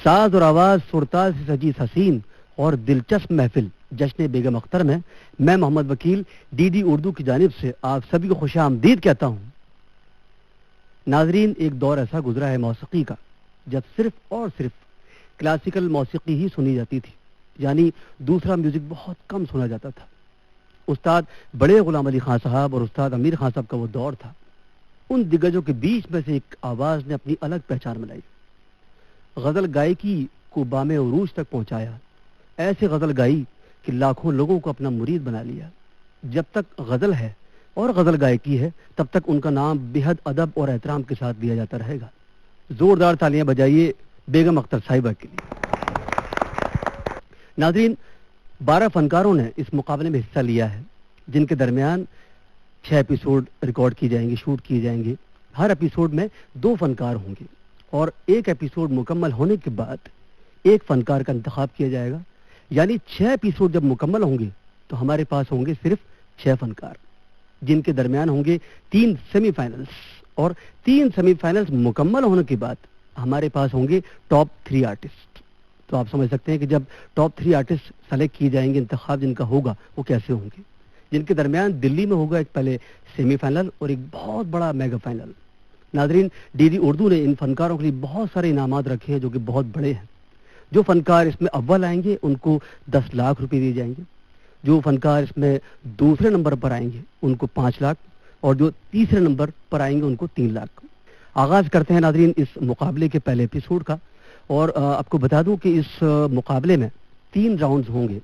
साज और आवाज सुरताल से सजी इस हसीन और दिलचस्प महफिल जश्न बेगम अख्तर में मैं मोहम्मद वकील डीडी उर्दू की जानिब से आप सभी को खुशामदीद कहता हूँ। नाजरीन, एक दौर ऐसा गुजरा है मौसीकी का जब सिर्फ और सिर्फ क्लासिकल मौसीकी ही सुनी जाती थी, यानी दूसरा म्यूजिक बहुत कम सुना जाता था। उस्ताद बड़े गुलाम अली खान साहब और उस्ताद अमीर खान साहब का वो दौर था। उन दिग्गजों के बीच में से एक आवाज ने अपनी अलग पहचान बनाई, गजल गायकी को बामे उरूज तक पहुंचाया। ऐसे गजल गाई कि लाखों लोगों को अपना मुरीद बना लिया। जब तक गजल है और गजल गायकी है तब तक उनका नाम बेहद अदब और एहतराम के साथ दिया जाता रहेगा। जोरदार तालियां बजाइए बेगम अख्तर साहिबा के लिए। नाज़रीन, 12 फनकारों ने इस मुकाबले में हिस्सा लिया है, जिनके दरमियान 6 एपिसोड रिकॉर्ड किए जाएंगे, शूट किए जाएंगे। हर एपिसोड में 2 फनकार होंगे और एक एपिसोड मुकम्मल होने के बाद एक फनकार का इंतखाब किया जाएगा। यानी 6 एपिसोड जब मुकम्मल होंगे तो हमारे पास होंगे सिर्फ 6 फनकार, जिनके दरमियान होंगे 3 सेमीफाइनल्स, और 3 सेमीफाइनल्स मुकम्मल होने के बाद हमारे पास होंगे टॉप 3 आर्टिस्ट। तो आप समझ सकते हैं कि जब टॉप 3 आर्टिस्ट सेलेक्ट किए जाएंगे, इंतखाब जिनका होगा वो कैसे होंगे, जिनके दरमियान दिल्ली में होगा एक पहले सेमीफाइनल और एक बहुत बड़ा मेगा फाइनल। नाजरीन, डीडी उर्दू ने इन फनकारों के लिए बहुत सारे इनामात रखे हैं जो कि बहुत बड़े हैं। जो फनकार इसमें अव्वल आएंगे उनको 10 लाख रुपए दिए जाएंगे, जो फनकार इसमें दूसरे नंबर पर आएंगे उनको 5 लाख, और जो तीसरे नंबर पर आएंगे उनको 3 लाख। आगाज करते हैं नाजरीन इस मुकाबले के पहले एपिसोड का। और आपको बता दूं कि इस मुकाबले में 3 राउंड्स होंगे।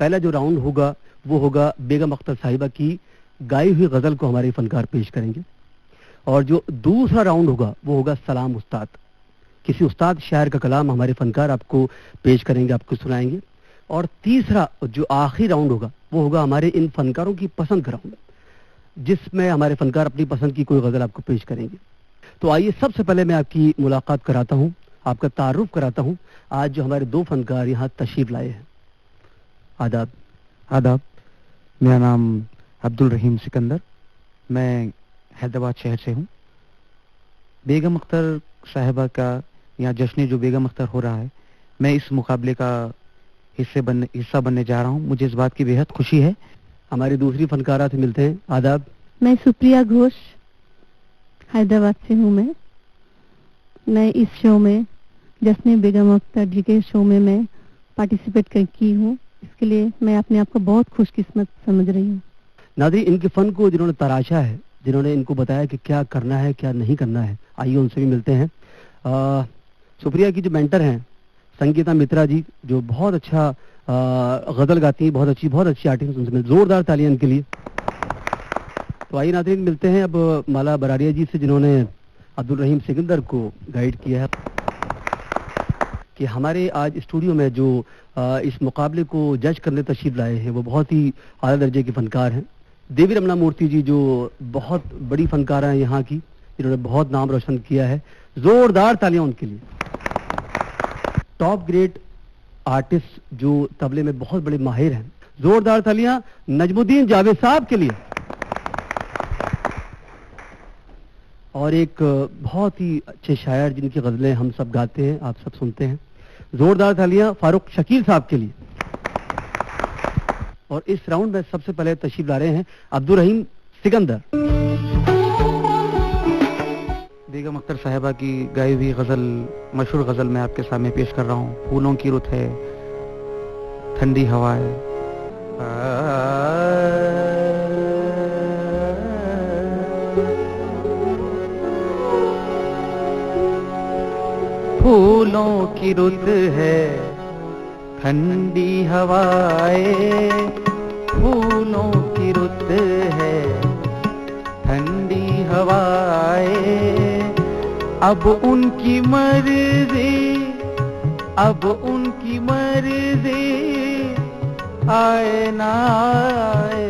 पहला जो राउंड होगा वो होगा बेगम अख्तर साहिबा की गाई हुई गजल को हमारे फनकार पेश करेंगे, और जो दूसरा राउंड होगा वो होगा सलाम उस्ताद। किसी उस्ताद शायर का कलाम हमारे फनकार आपको पेश करेंगे, आपको सुनाएंगे। और तीसरा जो आखिरी राउंड होगा वो होगा हमारे इन फनकारों की पसंद का राउंड, जिसमें हमारे फनकार अपनी पसंद की कोई गजल आपको पेश करेंगे। तो आइए सबसे पहले मैं आपकी मुलाकात कराता हूँ, आपका तारुफ कराता हूँ। आज जो हमारे 2 फनकार यहाँ तशरीफ लाए हैं। आदाब। आदाब, मेरा नाम अब्दुल रहीम सिकंदर, मैं हैदराबाद शहर से हूँ। बेगम अख्तर साहिबा का यहाँ जश्न जो बेगम अख्तर हो रहा है, मैं इस मुकाबले का हिस्सा बनने जा रहा हूँ। मुझे इस बात की बेहद खुशी है। हमारी दूसरी फनकारा से मिलते हैं। आदाब। मैं सुप्रिया घोष, हैदराबाद से हूँ। मैं इस शो में जश्न बेगम अख्तर जी के शो में मैं पार्टिसिपेट की हूँ। इसके लिए मैं अपने आप को बहुत खुशकिस्मत समझ रही हूँ। नाज़रीन, इनके फन को जिन्होंने तराशा है, जिन्होंने इनको बताया कि क्या करना है क्या नहीं करना है, आइए उनसे भी मिलते हैं। सुप्रिया की जो मेंटर हैं संगीता मित्रा जी, जो बहुत अच्छा गजल गाती हैं, बहुत अच्छी आर्टिस्ट, उनसे जोरदार तालियां इनके लिए। तो आइए नाज़रीन मिलते हैं अब माला बरारिया जी से, जिन्होंने अब्दुल रहीम सिकंदर को गाइड किया है। कि हमारे आज स्टूडियो में जो इस मुकाबले को जज करने तशरीफ लाए हैं वो बहुत ही आला दर्जे के फनकार हैं। देवी रमना मूर्ति जी, जो बहुत बड़ी फनकार हैं यहाँ की, जिन्होंने बहुत नाम रोशन किया है। जोरदार तालियां उनके लिए। टॉप ग्रेड आर्टिस्ट जो तबले में बहुत बड़े माहिर हैं, जोरदार तालियां नजमुद्दीन जावेद साहब के लिए। और एक बहुत ही अच्छे शायर जिनकी गजलें हम सब गाते हैं, आप सब सुनते हैं, जोरदार तालियां फारूक शकील साहब के लिए। और इस राउंड में सबसे पहले तशरीफ ला रहे हैं अब्दुल रहीम सिकंदर। बेगम अख्तर साहिबा की गाई हुई गजल, मशहूर गजल मैं आपके सामने पेश कर रहा हूँ। फूलों की रुत है, ठंडी हवा है। फूलों की रुत है, ठंडी हवाएं, फूलों की रुत है, ठंडी हवाएं। अब उनकी मर्जी, अब उनकी मर्जी आए ना आए,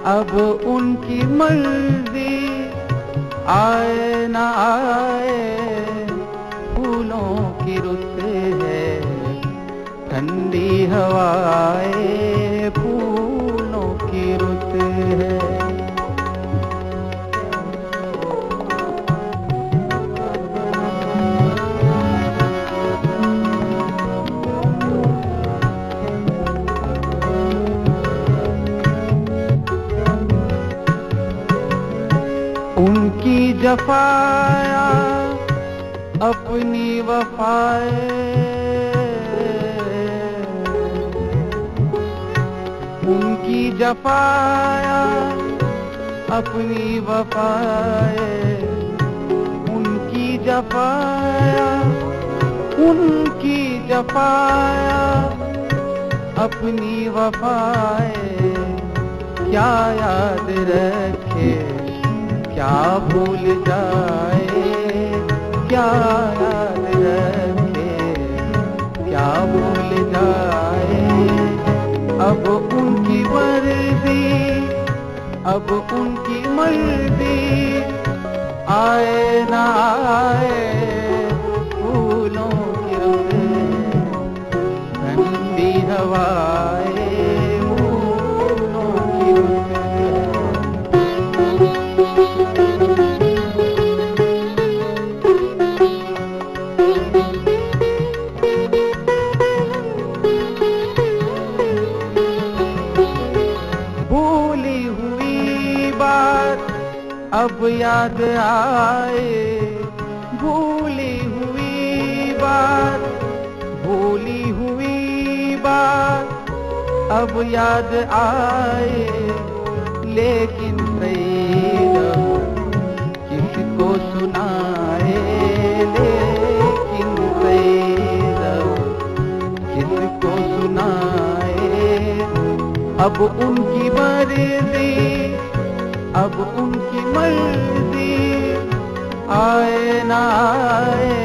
अब उनकी मर्जी आए ना आए। फूलों की रुत है, ठंडी हवाएं, फूलों की रुत है। उनकी जफाया अपनी वफाए, उनकी जफाया अपनी वफाए, उनकी जफाया, उनकी जफाया अपनी वफाए, क्या याद रखे क्या भूल जाए, क्या याद रखे क्या भूल जाए। अब उनकी मर्जी, अब उनकी मर्जी, आए ना आए फूलों की रुत है, ठंडी हवाएं फूलों की रुत है। भूली हुई बात अब याद आए, भूली हुई बात, भूली हुई बात अब याद आए, लेकिन सईद किसको सुनाए, लेकिन सईद किसको सुनाए। अब उनकी मर्जी, अब उनकी मर्जी, आए ना आए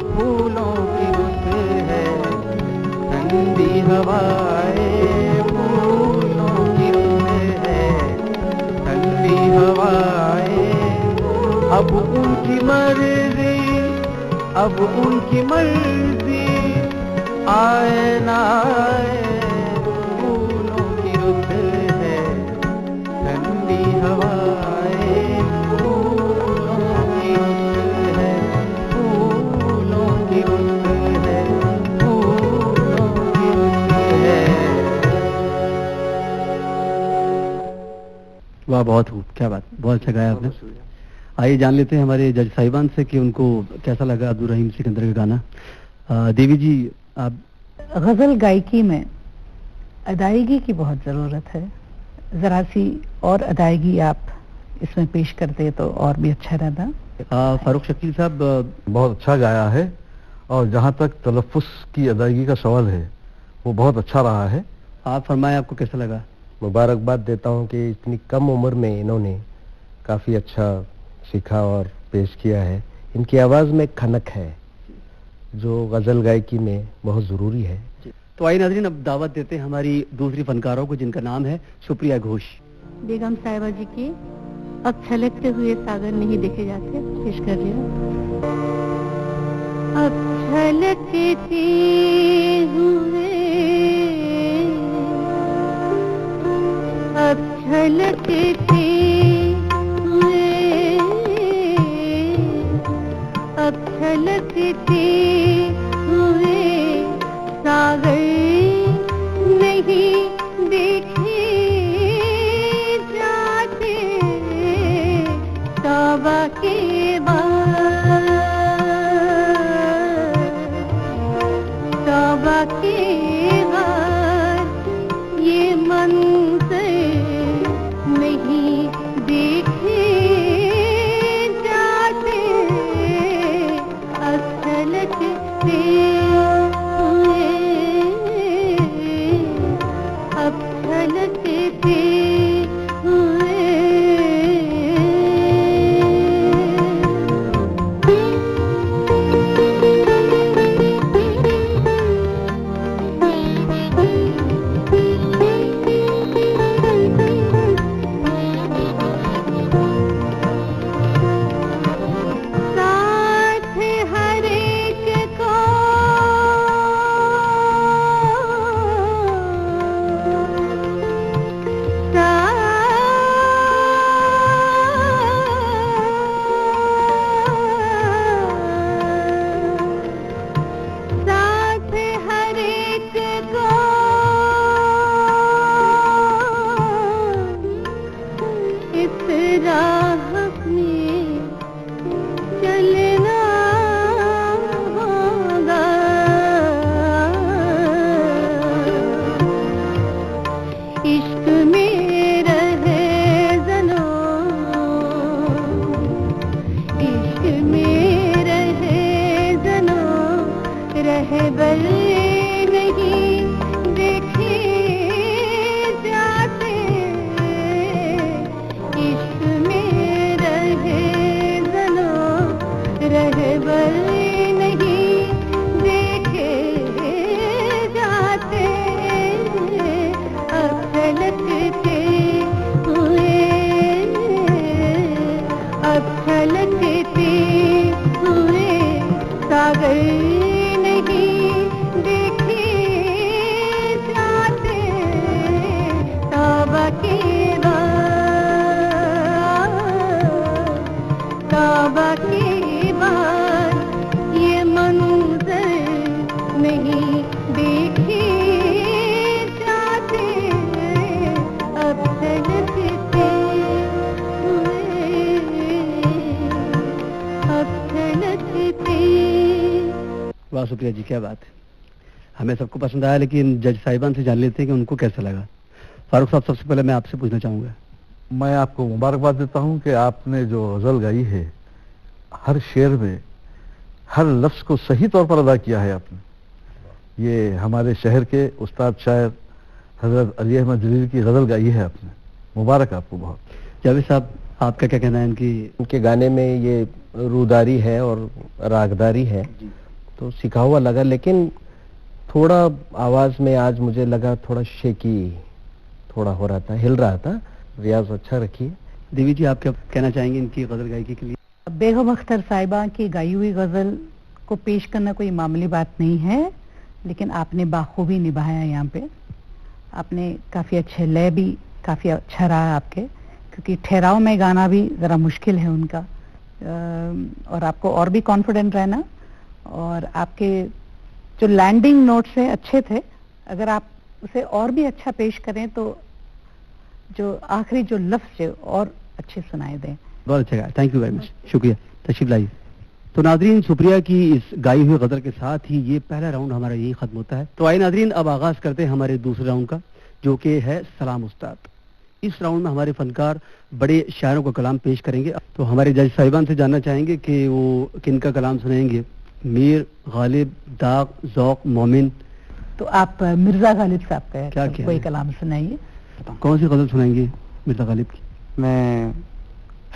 फूलों की रुत है, ठंडी हवाएं फूलों की रुत है, ठंडी हवाएं। अब उनकी मर्जी, अब उनकी मर्जी, आए ना आए फूलों की रुत है, ठंडी हवाएं फूलों की रुत है, फूलों की रुत है, फूलों की रुत है। वाह, बहुत खूब, क्या बात, बहुत अच्छा गाया आपने। आइए जान लेते हैं हमारे जज साहिबान से कि उनको कैसा लगा अब्दुल रहीम सिकंदर का गाना। देवी जी, आप गजल गायकी में अदायगी की बहुत ज़रूरत है, ज़रा सी और अदायगी आप इसमें पेश करते तो और भी अच्छा रहता। फारूक शकील साहब, बहुत अच्छा गाया है, और जहाँ तक तलफ़्फ़ुज़ की अदायगी का सवाल है वो बहुत अच्छा रहा है। आप फरमाएं, आपको कैसा लगा? मुबारकबाद देता हूँ कि इतनी कम उम्र में इन्होंने काफ़ी अच्छा सीखा और पेश किया है। इनकी आवाज़ में खनक है जो गज़ल गायकी में बहुत ज़रूरी है। तो आइए नाज़रीन, अब दावत देते हैं हमारी दूसरी फनकारों को, जिनका नाम है सुप्रिया घोष। बेगम साहिबा जी की अब छलकते हुए सागर नहीं देखे जाते पेश कर रही हूँ। अब छलकते हुए, अब छलकते हुए, अब छलकते हुए सागर नहीं देखे जाते, तौबा के बाद, तौबा के बाद ये मंज़र नहीं देखे जाते, अब छलकते छलकते हुए, अब छलकते हुए सागर नहीं देखे जाते। तौबा के बाद, तौबा के बाद ये मंजर नहीं देखे जाते। अब छलकते हुए, अब छलकते। वाह सुप्रिया जी, क्या बात है। हमें सबको पसंद आया, लेकिन जज साहिबान से जान लेते हैं कि उनको कैसा लगा। फारूक साहब, सबसे पहले मैं आपसे पूछना चाहूंगा। मैं आपको मुबारकबाद देता हूं कि आपने जो गजल गाई है, हर शेर में हर लफ्ज को सही तौर पर अदा किया है आपने। ये हमारे शहर के उस्ताद शायर हजरत अली अहमद जलील की गजल गाई है आपने, मुबारक आपको बहुत। जावेद साहब, आपका क्या कहना है इनके गाने में ये रूदारी है और रागदारी है, तो सीखा हुआ लगा, लेकिन थोड़ा आवाज में आज मुझे लगा थोड़ा शेकी थोड़ा हो रहा था, हिल रहा था। रियाज अच्छा रखिए। देवी जी, आप क्या कहना चाहेंगे इनकी गजल गायकी के लिए? बेगम अख्तर साहिबा की गाई हुई गजल को पेश करना कोई मामूली बात नहीं है, लेकिन आपने बाखूबी निभाया। यहाँ पे आपने काफी अच्छे लय भी काफी अच्छा रहा आपके, क्योंकि ठहराव में गाना भी जरा मुश्किल है उनका, और आपको और भी कॉन्फिडेंट रहना, और आपके जो लैंडिंग नोट्स है अच्छे थे। अगर आप उसे और भी अच्छा पेश करें तो जो आखिरी जो लफ्ज है और अच्छे सुनाई दें। बहुत अच्छा गाया, थैंक यू वेरी मच, शुक्रिया। तशरीफ लाइए। तो नादरीन, सुप्रिया की इस गाई हुई गजल के साथ ही ये पहला राउंड हमारा यही खत्म होता है। तो आइए नादरीन, अब आगाज करते हैं हमारे दूसरे राउंड का, जो कि है सलाम उस्ताद। इस राउंड में हमारे फनकार बड़े शायरों का कलाम पेश करेंगे। तो हमारे जज साहिबान से जानना चाहेंगे कि वो किनका कलाम सुनाएंगे। मीर, गालिब, दाग, जौक, मोमिन। तो आप मिर्जा गालिब साहब का क्या कोई है? कलाम सुनाइए। कौन सी गजल सुनाएंगे मिर्जा गालिब की? मैं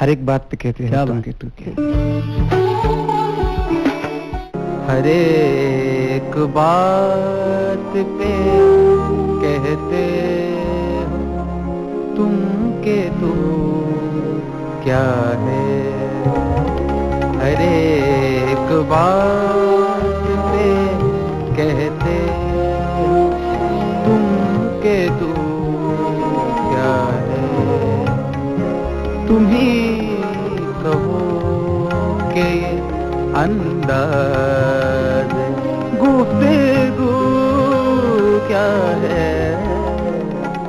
हर एक बात पे कहते क्या हैं बात? तुम के हर एक बात पे कहते हो तुम के तू क्या है। हर एक बात पे कहते हो तुम के तू क्या है। तुम ही कहो के अंदाज गुफ्तगू क्या है।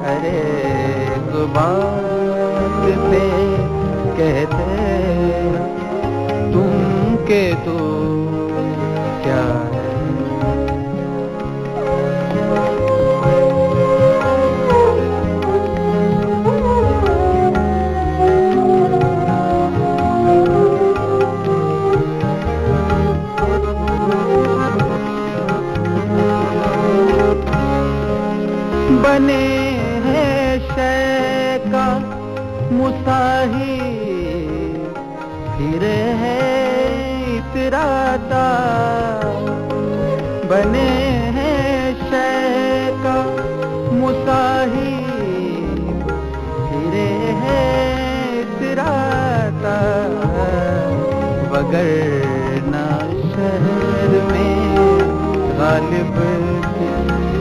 हर एक बात पे कहते तुम के तू क्या है। बने हैं शय का मुसाही फिर है इतराता। बने हैं शय का मुसाही फिर है इतराता। वगरना शहर में गालिब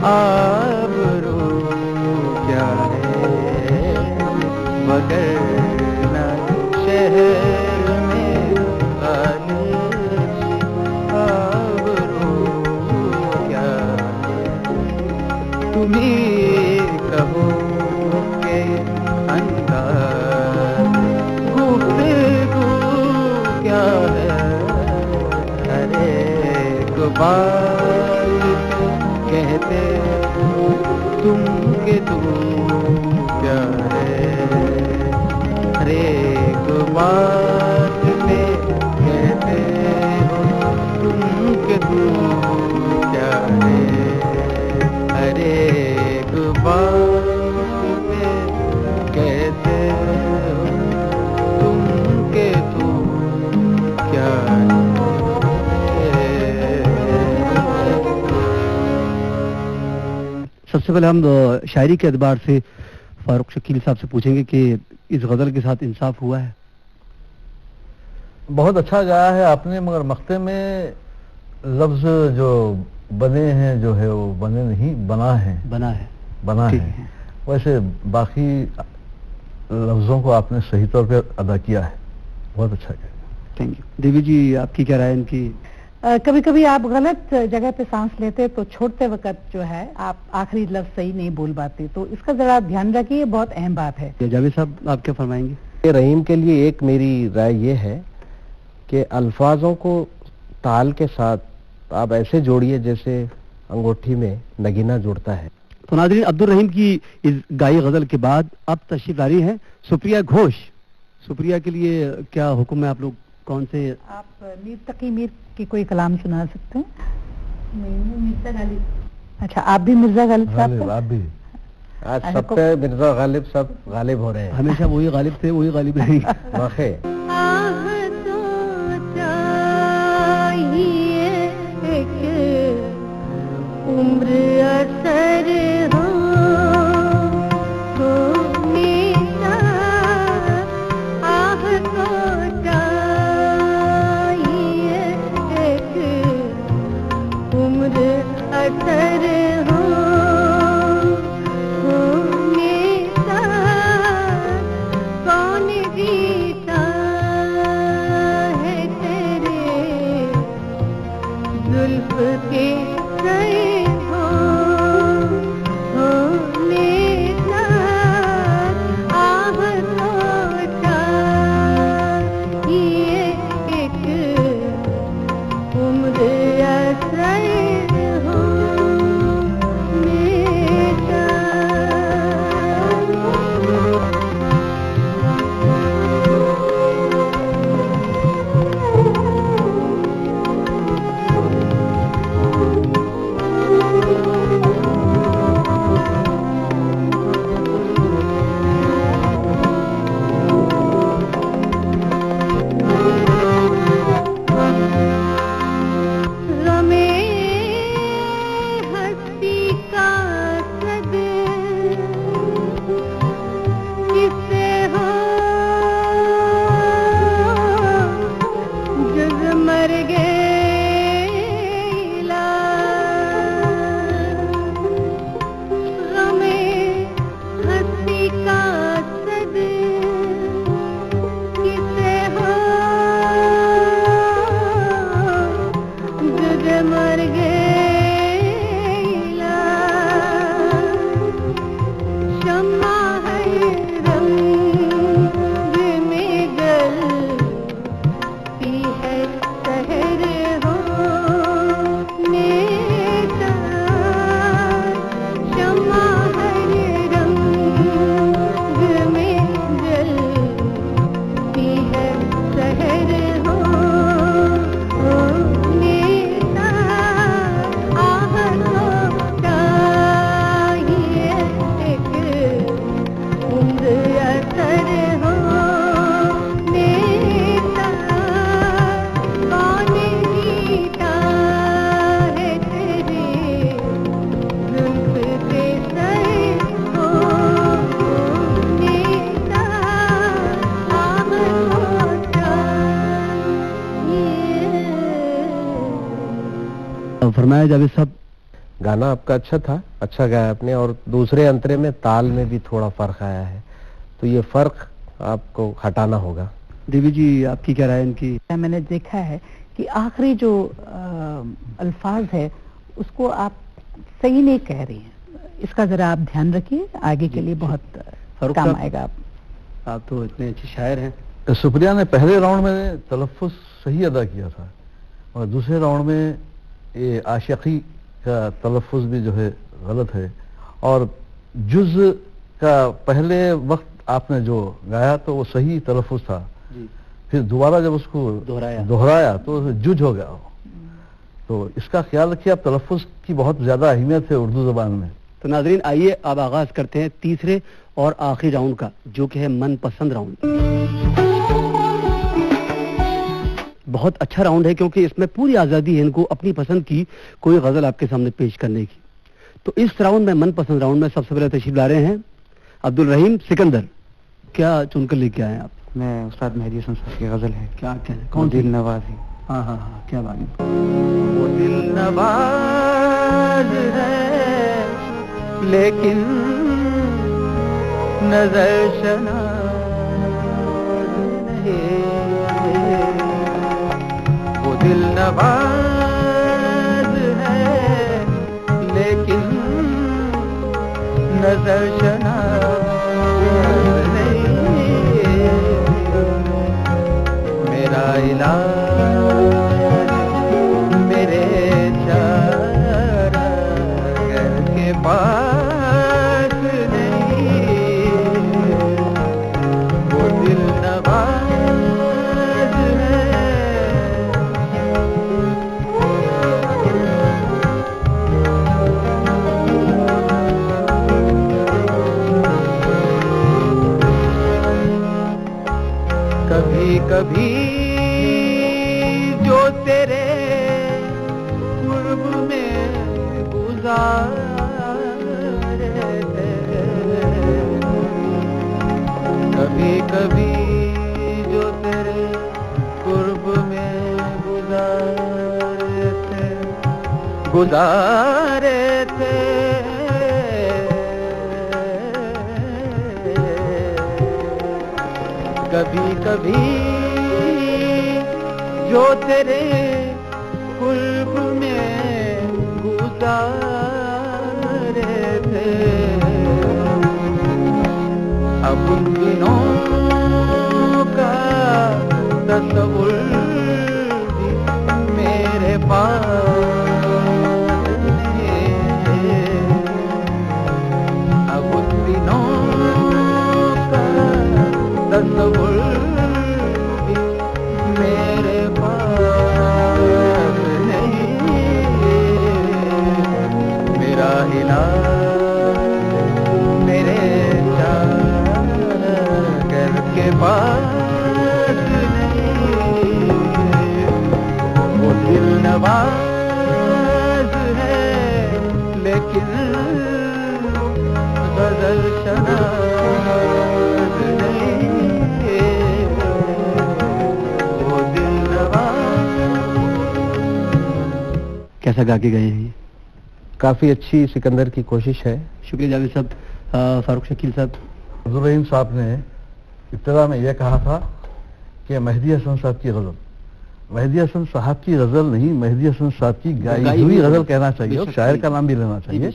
आबरू क्या है। वगरना शहर में गालिब आबरू क्या है। तुम ही कहो के अंदाज गुफ्तगू क्या है। हर एक बात कहते तुम के तू क्या है। हर एक बात पे कहते हो तुम के तू क्या है। हर एक बात पे कहते हो तुम के तू क्या है। सबसे पहले हम शायरी के एतबार से फारूक शकील साहब से पूछेंगे कि इस गजल के साथ इंसाफ हुआ है? बहुत अच्छा गाया है आपने, मगर मख्ते में लफ्ज जो बने हैं जो है वो बने नहीं, बना है। वैसे बाकी लफ्जों को आपने सही तौर पे अदा किया है, बहुत अच्छा किया। Thank you. देवी जी, आपकी क्या राय है इनकी? कभी कभी आप गलत जगह पे सांस लेते तो छोड़ते वक्त जो है आप आखिरी लफ्ज सही नहीं बोल पाते, तो इसका जरा ध्यान रखिए, बहुत अहम बात है। जावेद साहब, आप क्या फरमाएंगे? रहीम के लिए एक मेरी राय ये है कि अल्फाजों को ताल के साथ आप ऐसे जोड़िए जैसे अंगूठी में नगीना जुड़ता है। तो नाज़रीन, अब्दुल रहीम की इस गाई गजल के बाद अब तशरीफ ला रही है सुप्रिया घोष। सुप्रिया के लिए क्या हुक्म है? आप लोग कौन से? आप मीर तकी मीर की कोई कलाम सुना सकते हैं? मिर्जा गालिब। अच्छा, आप भी मिर्जा गालिब साहब? आप भी। आज सब पे मिर्जा गालिब सब गालिब हो रहे हैं। हमेशा वही गालिब थे, वही गालिब रहेंगे। वाक़ई उम्र असर हो मेरा, आह को चाहिए एक उम्र असर हो मेरा, कौन जीता है तेरे जुल्फ के फरमाया जावेद साहब। गाना आपका अच्छा था, अच्छा गाया आपने, और दूसरे अंतरे में ताल में भी थोड़ा फर्क आया है, तो ये फर्क आपको हटाना होगा। देवी जी, आपकी क्या राय है इनकी? मैंने देखा है कि आखिरी जो अल्फाज है उसको आप सही नहीं कह रही हैं, इसका जरा आप ध्यान रखिए, आगे के लिए बहुत काम आएगा। आप तो इतने अच्छे शायर हैं। सुप्रिया ने पहले राउंड में तलफ़्फ़ुज़ सही अदा किया था, और दूसरे राउंड में ये आशिकी का तलफ़्फ़ुज़ भी जो है गलत है, और जुज़ का पहले वक्त आपने जो गाया तो वो सही तलफ़्फ़ुज़ था जी। फिर दोबारा जब उसको दोहराया तो जुज हो गया। तो इसका ख्याल रखिए, आप तलफ़्फ़ुज़ की बहुत ज़्यादा अहमियत है उर्दू ज़बान में। तो नाज़रीन, आइए अब आगाज करते हैं तीसरे और आखिरी राउंड का, जो कि है मनपसंद राउंड। बहुत अच्छा राउंड है क्योंकि इसमें पूरी आज़ादी है इनको अपनी पसंद की कोई गज़ल आपके सामने पेश करने की। तो इस राउंड में, मनपसंद राउंड में, सबसे पहले तशरीफ ला रहे हैं अब्दुल रहीम सिकंदर, क्या चुनकर लेके आए आप? मैं उस्ताद मेहदी हसन साहब की गजल है, क्या क्या है? कौन दिल नवाज है। हाँ हाँ हाँ, क्या बात है। वो दिल नवाज है लेकिन नजर शनाज नहीं। वो दिल नवाज है लेकिन नजर शनाज नहीं। मेरा इलाज मेरे चारा घर के पास नहीं। वो दिल नवाज है। कभी कभी जो तेरे कुर्ब में गुजारे थे, कभी कभी जो तेरे कुर्ब में गुजारे थे कभी कभी जो तेरे कुर्ब में गुजारे थे, अब उन दिनों का तस्वुर भी मेरे पास नहीं। अब उन दिनों का तस्वुर भी मेरे पास नहीं। मेरा इलाज मेरे घर के पास नहीं। वो दिल नवाज है लेकिन गजल शनाज नहीं। वो दिल नवाज। कैसा गा के गए हैं ये? काफी अच्छी सिकंदर की कोशिश है। शुक्रिया जावेद साहब। फारूक शकील साहब। अब्दुल रहीम साहब ने इब्तिदा में यह कहा था कि मेहदी हसन साहब की गजल, मेहदी हसन साहब की गजल नहीं, मेहदी हसन साहब की गाई हुई गजल कहना चाहिए और शायर का नाम भी लेना चाहिए।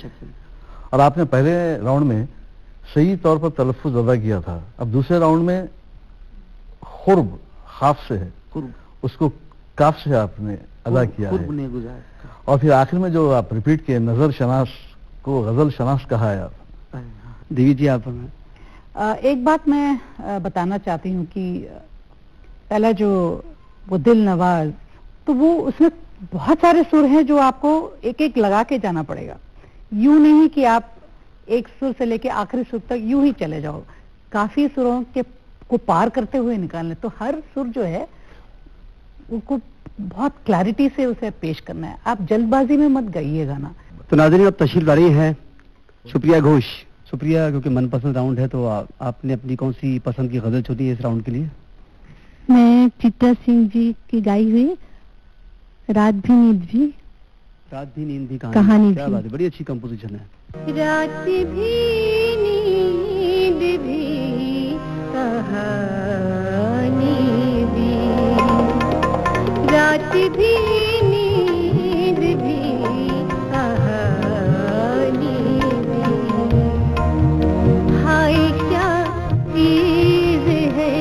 और आपने पहले राउंड में सही तौर पर तलफ्फुज अदा किया था। अब दूसरे राउंड में खुर्ब खाफ से है, उसको काफ से आपने अदा किया है। और फिर आखिर में जो आप रिपीट किए नजर शनास को गजल शनास कहा है आप। देवी जी आप। एक बात मैं बताना चाहती हूँ कि पहला जो वो दिल नवाज, तो वो उसमें बहुत सारे सुर हैं जो आपको एक एक लगा के जाना पड़ेगा। यूं नहीं कि आप एक सुर से लेके आखिरी सुर तक यूं ही चले जाओ, काफी सुरों के को पार करते हुए निकालने। तो हर सुर जो है उनको बहुत क्लैरिटी से उसे पेश करना है। आप जल्दबाजी में मत गाइए गाना। तो नाज़रीन अब तशरीफ ला रही हैं सुप्रिया घोष। सुप्रिया, क्योंकि मनपसंद राउंड है तो आपने अपनी कौन सी पसंद की गजल चुनी है इस राउंड के लिए? मैं चित्रा सिंह जी की गाई हुई रात भी नींद भी। रात भी नींद भी कहानी क्या भी। बात है, बड़ी अच्छी कंपोजिशन है। रात भी नींद भी कहानी भी, रात भी नींद भी कहानी भी। हाय क्या चीज है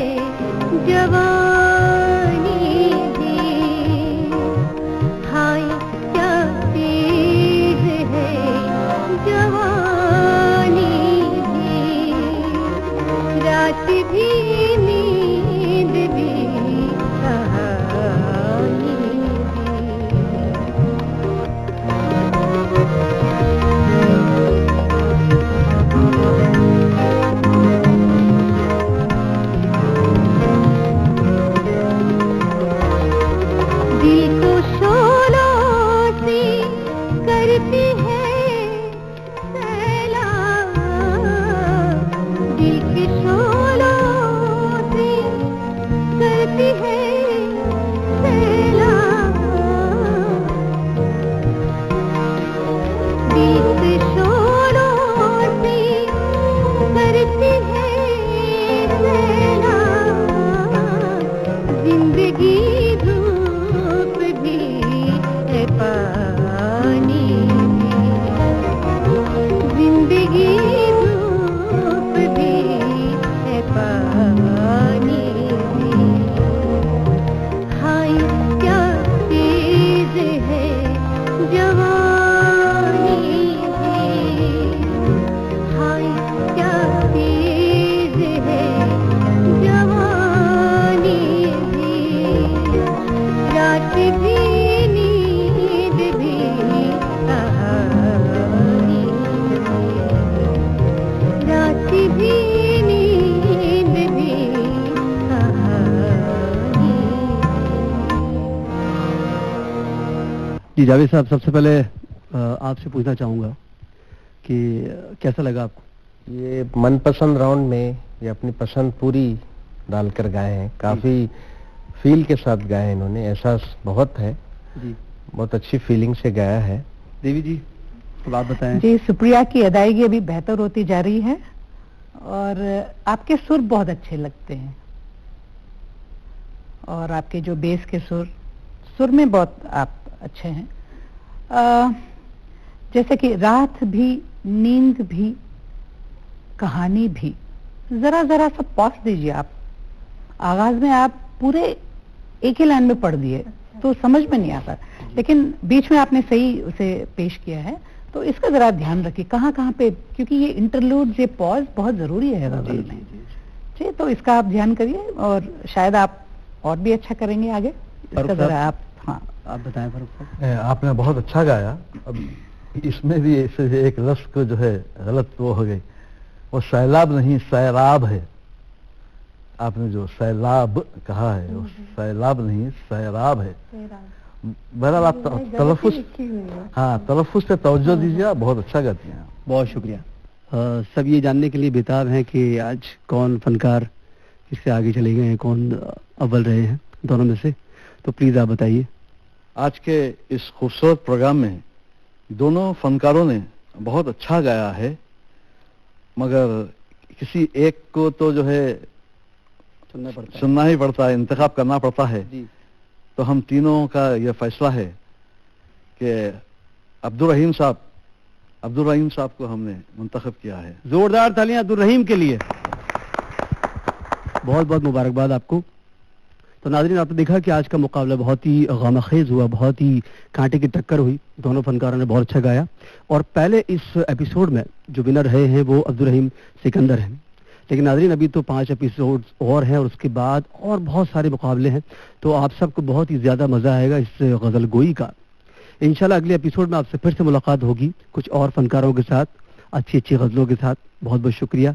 जवानी भी, हाय क्या चीज है जवानी भी। रात भी नींद भी कहानी दिल को शोलों से करती है सैलाब, के शोलों से करती है सैलाब, दिल के शोलों से करती है सैलाब, जिंदगी धूप भी है पानी भी, जिंदगी धूप भी है पानी भी, हाय क्या तेज है जवानी भी, हाय क्या तेज है जवानी भी, रात भी नींद भी कहानी भी, रात भी नींद भी कहानी। जी जावेद साहब, सबसे पहले आपसे पूछना चाहूँगा कि कैसा लगा आपको? ये मनपसंद राउंड में ये अपनी पसंद पूरी डालकर गाए हैं, काफी फील के साथ गाए हैं इन्होंने, एहसास बहुत है, जी बहुत अच्छी फीलिंग से गाया है। देवी जी, अब आप बताएं। जी, सुप्रिया की अदायगी अभी बेहतर होती जा रही है और आपके सुर बहुत अच्छे लगते हैं और आपके जो बेस के सुर में बहुत आप अच्छे हैं। जैसे कि रात भी नींद भी कहानी भी, जरा जरा सा पॉज दीजिए आप। आगाज में आप पूरे एक ही लाइन में पढ़ दिए तो समझ में नहीं आता, लेकिन बीच में आपने सही उसे पेश किया है, तो इसका जरा ध्यान रखिए कहाँ कहाँ पे, क्योंकि ये इंटरलूड, ये पॉज बहुत जरूरी है गजल में। जी, तो इसका आप ध्यान करिए और शायद आप और भी अच्छा करेंगे आगे। इसका जरा आप, हाँ आप बताएं फारूक साहब। आपने बहुत अच्छा गाया। अब इसमें भी ऐसे एक लफ्ज को जो है गलत वो हो गई, वो सैलाब नहीं सैराब है। आपने जो सैलाब कहा है वो सैलाब नहीं सैराब है। बहरहाल आप तलफ़ुज़, हाँ तलफ़ुज़ पे तवज्जो दीजिए, आप बहुत अच्छा गाती हैं। बहुत शुक्रिया। सब ये जानने के लिए बेताब हैं कि आज कौन फनकार इससे आगे चले गए हैं, कौन अव्वल रहे हैं दोनों में से, तो प्लीज़ आप बताइए। आज के इस खूबसूरत प्रोग्राम में दोनों फनकारों ने बहुत अच्छा गाया है, मगर किसी एक को तो जो है सुनना ही पड़ता है, इंतखाब करना पड़ता है। तो हम तीनों का यह फैसला है कि अब्दुल रहीम साहब को हमने मुंतखब किया है। जोरदार तालियां अब्दुल रहीम के लिए। बहुत बहुत मुबारकबाद आपको। तो नाज़रीन, आपने देखा कि आज का मुकाबला बहुत ही गमखेज हुआ, बहुत ही कांटे की टक्कर हुई, दोनों फनकारों ने बहुत अच्छा गाया। और पहले इस एपिसोड में जो विनर रहे हैं वो अब्दुल रहीम सिकंदर हैं। लेकिन नाज़रीन, अभी तो 5 एपिसोड और हैं और उसके बाद और बहुत सारे मुकाबले हैं, तो आप सबको बहुत ही ज़्यादा मज़ा आएगा इस गज़ल गोई का। इंशाल्लाह अगले एपिसोड में आपसे फिर से मुलाकात होगी कुछ और फनकारों के साथ, अच्छी अच्छी गज़लों के साथ। बहुत बहुत शुक्रिया।